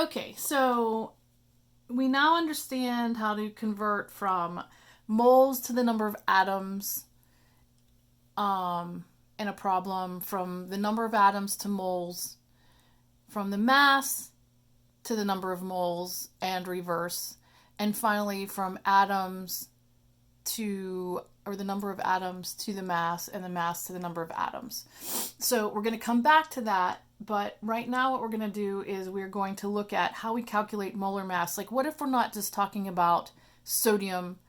Okay, so we now understand how to convert from moles to the number of atoms in a problem, from the number of atoms to moles, from the mass to the number of moles and reverse, and finally from atoms to, or the number of atoms to the mass, and the mass to the number of atoms. So we're going to come back to that, but right now what we're going to do is we're going to look at how we calculate molar mass. Like, what if we're not just talking about sodium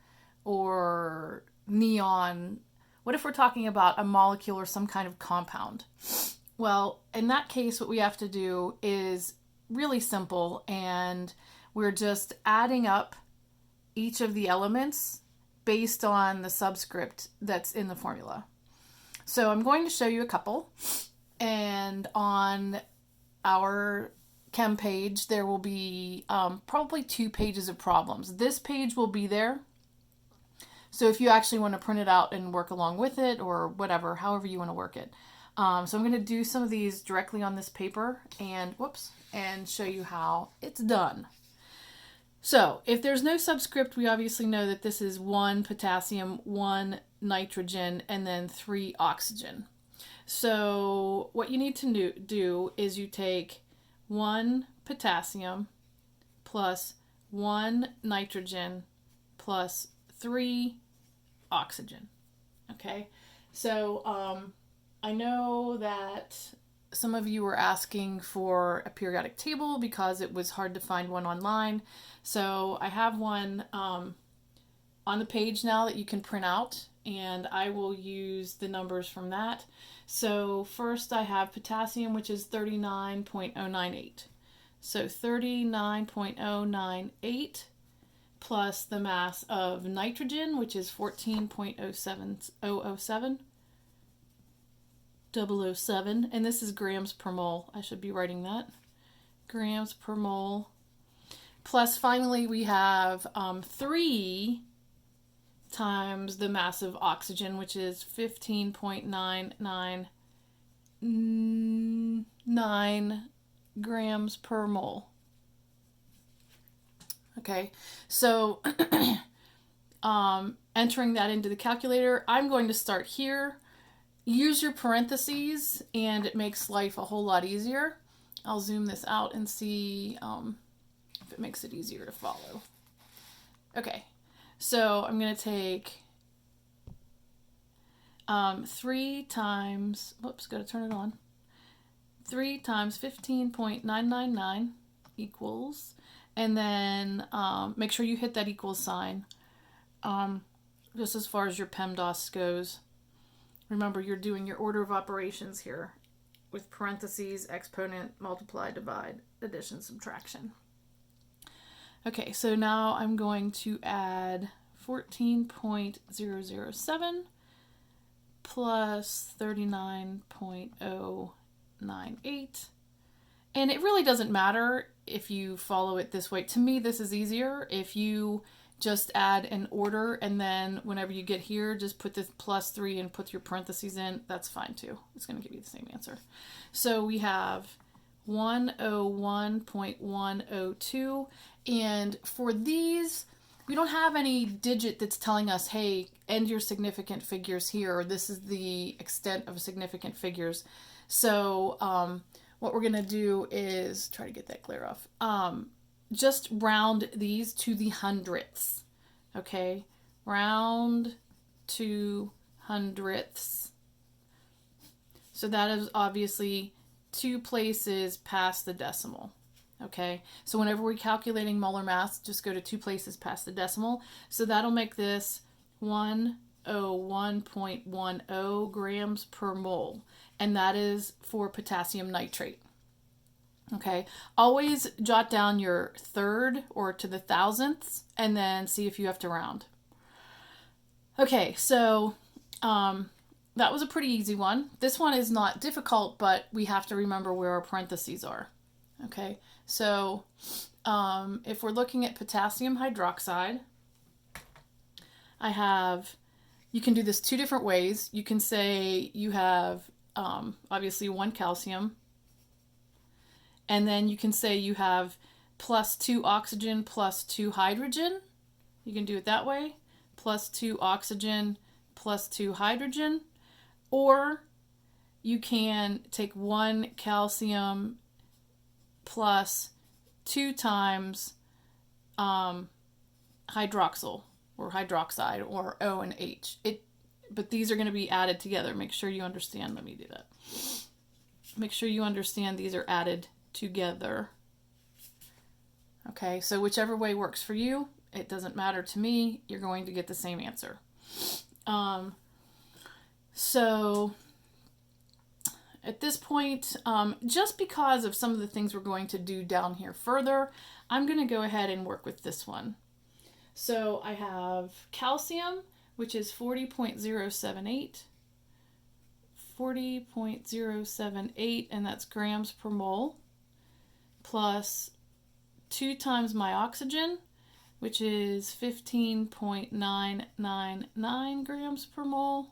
or neon? What if we're talking about a molecule or some kind of compound? Well, in that case, what we have to do is really simple, and we're just adding up each of the elements based on the subscript that's in the formula. So I'm going to show you a couple, and on our chem page there will be probably 2 pages of problems. This page will be there, so if you actually want to print it out and work along with it, or whatever, however you want to work it. So I'm going to do some of these directly on this paper and show you how it's done. So if there's no subscript, we obviously know that this is 1 potassium, 1 nitrogen, and then 3 oxygen. So what you need to do is you take 1 potassium plus 1 nitrogen plus 3 oxygen. Okay, so I know that some of you were asking for a periodic table because it was hard to find one online. So I have one on the page now that you can print out, and I will use the numbers from that. So first I have potassium, which is 39.098. So 39.098 plus the mass of nitrogen, which is 14.007, and this is grams per mole. I should be writing that. Grams per mole. Plus, finally, we have 3 times the mass of oxygen, which is 15.999 grams per mole. Okay, so entering that into the calculator, I'm going to start here. Use your parentheses, and it makes life a whole lot easier. I'll zoom this out and see if it makes it easier to follow. Okay, so I'm going to take 3 times, whoops, got to turn it on. 3 times 15.999 equals, and then make sure you hit that equals sign just as far as your PEMDAS goes. Remember, you're doing your order of operations here with parentheses, exponent, multiply, divide, addition, subtraction. Okay, so now I'm going to add 14.007 plus 39.098. And it really doesn't matter if you follow it this way. To me, this is easier. If you just add an order, and then whenever you get here, just put the plus 3 and put your parentheses in, that's fine too. It's going to give you the same answer. So we have 101.102, and for these, we don't have any digit that's telling us, hey, end your significant figures here, or this is the extent of significant figures. So what we're going to do is try to get that clear off. Just round these to the hundredths. Okay, round to hundredths. So that is obviously 2 places past the decimal. Okay, so whenever we're calculating molar mass, just go to 2 places past the decimal. So that'll make this 101.10 grams per mole, and that is for potassium nitrate. Okay, always jot down your third or to the thousandths, and then see if you have to round. Okay, so that was a pretty easy one. This one is not difficult, but we have to remember where our parentheses are. Okay, so if we're looking at potassium hydroxide, you can do this 2 different ways. You can say you have obviously 1 calcium, and then you can say you have plus 2 oxygen plus 2 hydrogen. You can do it that way. Plus 2 oxygen plus 2 hydrogen. Or you can take 1 calcium plus 2 times hydroxyl or hydroxide or O and H. But these are going to be added together. Make sure you understand. Let me do that. Make sure you understand these are added together. Okay, so whichever way works for you, it doesn't matter to me. You're going to get the same answer. So at this point, just because of some of the things we're going to do down here further, I'm going to go ahead and work with this one. So I have calcium, which is 40.078, 40.078, and that's grams per mole, plus 2 times my oxygen, which is 15.999 grams per mole,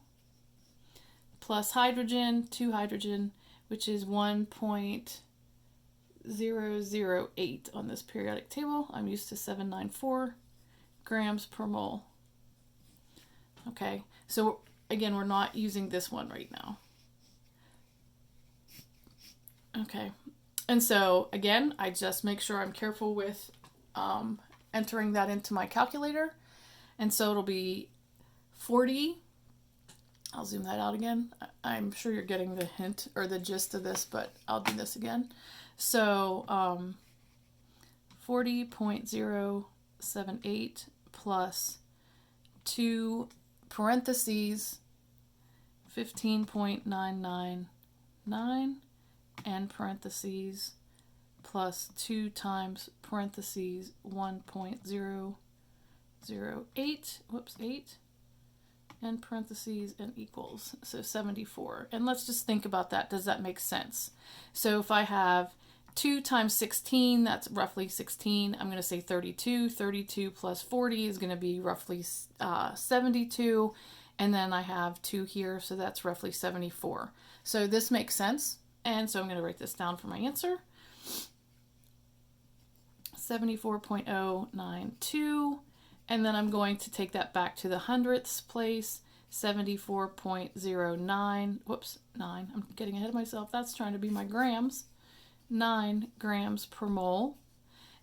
plus hydrogen, 2 hydrogen, which is 1.008 on this periodic table. I'm used to 794 grams per mole. Okay, so again, we're not using this one right now. Okay, and so again, I just make sure I'm careful with entering that into my calculator. And so it'll be 40. I'll zoom that out again. I'm sure you're getting the hint or the gist of this, but I'll do this again. So 40.078 plus 2 parentheses 15.999 and parentheses plus 2 times parentheses 1.008, whoops, 8, and parentheses and equals, so 74. And let's just think about that. Does that make sense? So if I have 2 times 16, that's roughly 16. I'm going to say 32. 32 plus 40 is going to be roughly 72. And then I have 2 here, so that's roughly 74. So this makes sense. And so I'm going to write this down for my answer. 74.092. And then I'm going to take that back to the hundredths place. 74.09. Whoops, 9. I'm getting ahead of myself. That's trying to be my grams. 9 grams per mole,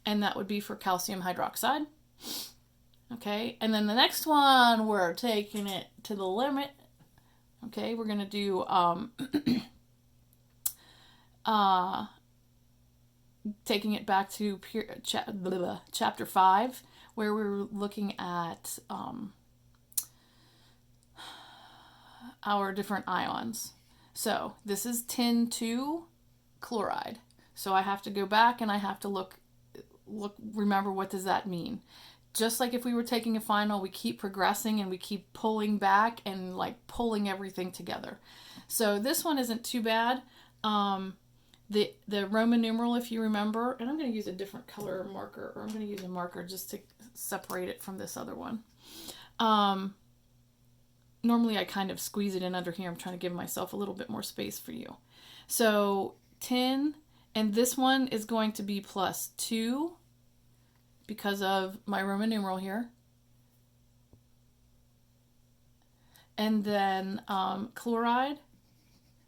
and that would be for calcium hydroxide. Okay, and then the next one, we're taking it to the limit. Okay, we're going to do taking it back to chapter 5, where we're looking at our different ions. So this is tin 2 chloride. So I have to go back and I have to look, remember, what does that mean? Just like if we were taking a final, we keep progressing and we keep pulling back and like pulling everything together. So this one isn't too bad. The Roman numeral, if you remember, and I'm going to use a different color marker, or I'm going to use a marker just to separate it from this other one. Normally I kind of squeeze it in under here. I'm trying to give myself a little bit more space for you. So 10, and this one is going to be plus 2 because of my Roman numeral here. And then chloride,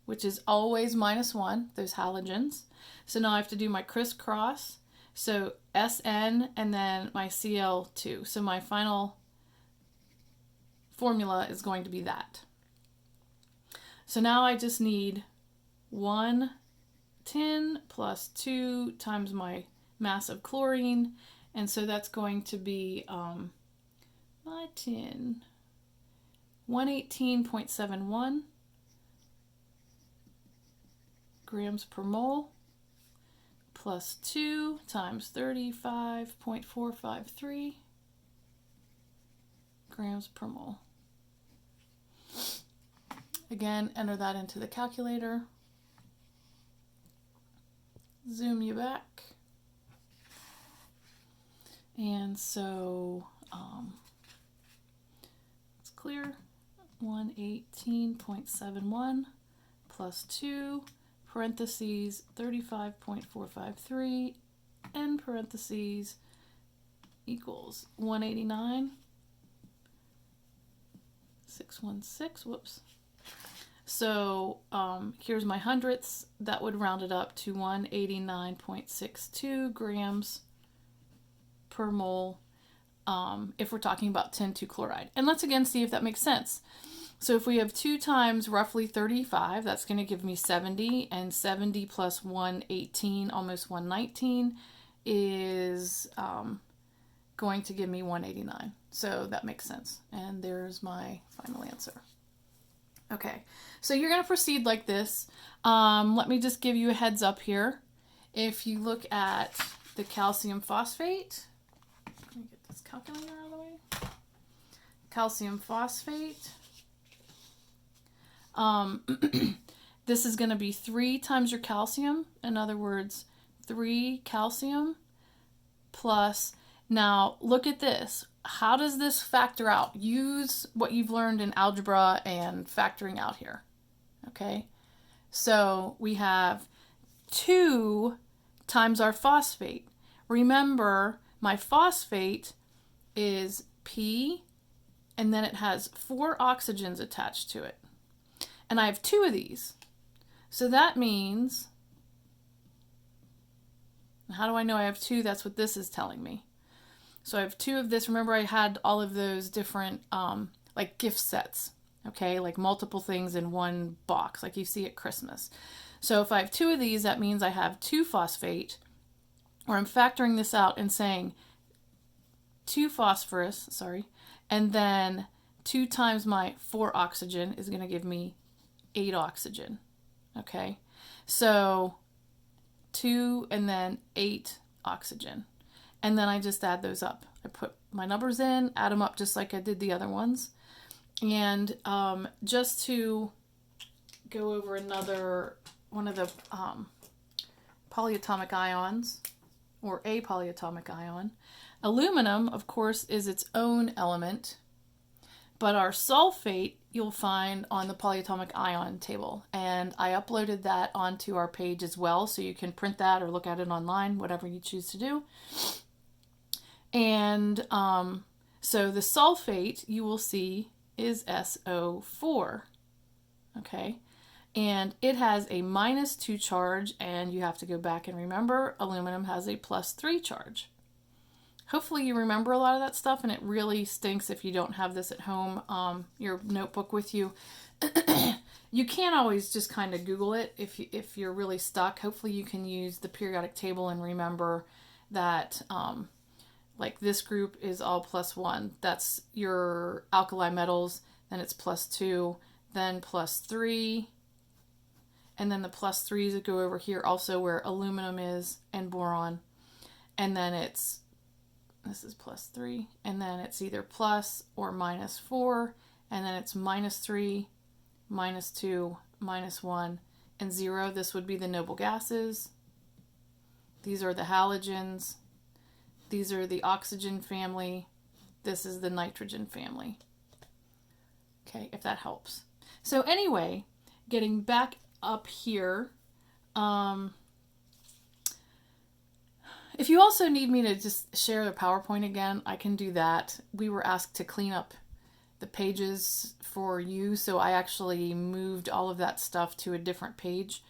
which is always minus 1, those halogens. So now I have to do my crisscross. So SN and then my Cl2. So my final formula is going to be that. So now I just need 1 tin plus 2 times my mass of chlorine, and so that's going to be my tin, 118.71 grams per mole, plus 2 times 35.453 grams per mole. Again, enter that into the calculator. Zoom you back. And so it's clear. 118.71 plus 2 parentheses 35.453 end parentheses equals 189, 616, whoops. So here's my hundredths. That would round it up to 189.62 grams per mole if we're talking about tin 2 chloride. And let's again see if that makes sense. So if we have 2 times roughly 35, that's going to give me 70, and 70 plus 118, almost 119, is going to give me 189. So that makes sense. And there's my final answer. Okay, so you're going to proceed like this. Let me just give you a heads up here. If you look at the calcium phosphate, let me get this calculator out of the way. Calcium phosphate. This is going to be 3 times your calcium. In other words, 3 calcium plus. Now, look at this. How does this factor out? Use what you've learned in algebra and factoring out here. Okay? So we have 2 times our phosphate. Remember, my phosphate is P, and then it has 4 oxygens attached to it. And I have 2 of these. So that means, how do I know I have 2? That's what this is telling me. So I have 2 of this. Remember, I had all of those different like gift sets, okay, like multiple things in one box, like you see at Christmas. So if I have 2 of these, that means I have 2 phosphate, or I'm factoring this out and saying 2 phosphorus, and then 2 times my 4 oxygen is going to give me 8 oxygen, okay? So 2 and then 8 oxygen. And then I just add those up. I put my numbers in, add them up just like I did the other ones. And just to go over another one of the polyatomic ions, or a polyatomic ion, aluminum, of course, is its own element. But our sulfate you'll find on the polyatomic ion table. And I uploaded that onto our page as well, so you can print that or look at it online, whatever you choose to do. And so the sulfate you will see is SO4, okay? And it has a -2 charge, and you have to go back and remember aluminum has a +3 charge. Hopefully you remember a lot of that stuff, and it really stinks if you don't have this at home, your notebook with you. You can't always just kind of Google it if you're really stuck. Hopefully you can use the periodic table and remember that like this group is all +1. That's your alkali metals. Then it's +2, then +3, and then the +3s that go over here also where aluminum is and boron. And then this is +3, and then it's either plus or -4, and then it's -3, -2, -1, and 0. This would be the noble gases. These are the halogens. These are the oxygen family. This is the nitrogen family. Okay, if that helps. So anyway, getting back up here, if you also need me to just share the PowerPoint again, I can do that. We were asked to clean up the pages for you, so I actually moved all of that stuff to a different page.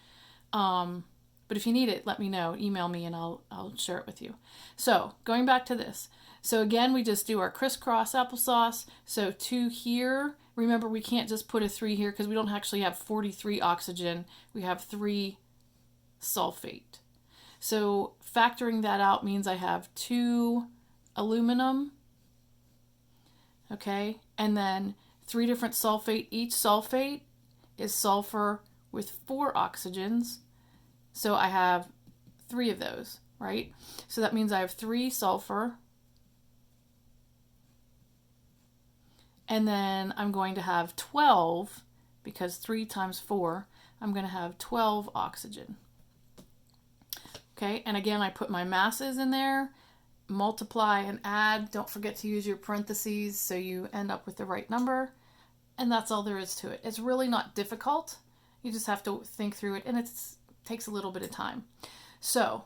But if you need it, let me know. Email me and I'll share it with you. So going back to this. So again, we just do our crisscross applesauce. So 2 here. Remember, we can't just put a 3 here because we don't actually have 43 oxygen. We have 3 sulfate. So factoring that out means I have 2 aluminum, okay, and then 3 different sulfate. Each sulfate is sulfur with 4 oxygens. So I have 3 of those, right? So that means I have 3 sulfur. And then I'm going to have 12, because 3 times 4, I'm going to have 12 oxygen. Okay, and again, I put my masses in there, multiply and add. Don't forget to use your parentheses so you end up with the right number. And that's all there is to it. It's really not difficult. You just have to think through it, and it takes a little bit of time. So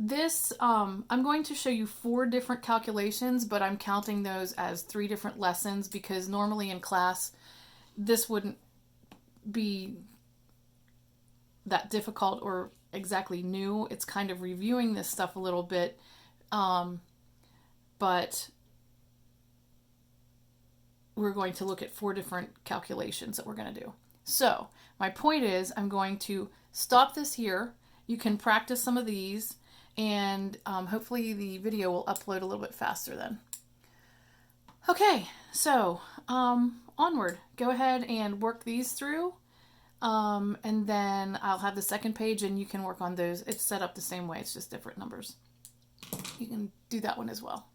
This, I'm going to show you 4 different calculations, but I'm counting those as 3 different lessons because normally in class this wouldn't be that difficult or exactly new. It's kind of reviewing this stuff a little bit, but we're going to look at 4 different calculations that we're going to do. So my point is I'm going to stop this here. You can practice some of these, and hopefully the video will upload a little bit faster then. Okay, so onward. Go ahead and work these through, and then I'll have the second page and you can work on those. It's set up the same way, it's just different numbers. You can do that one as well.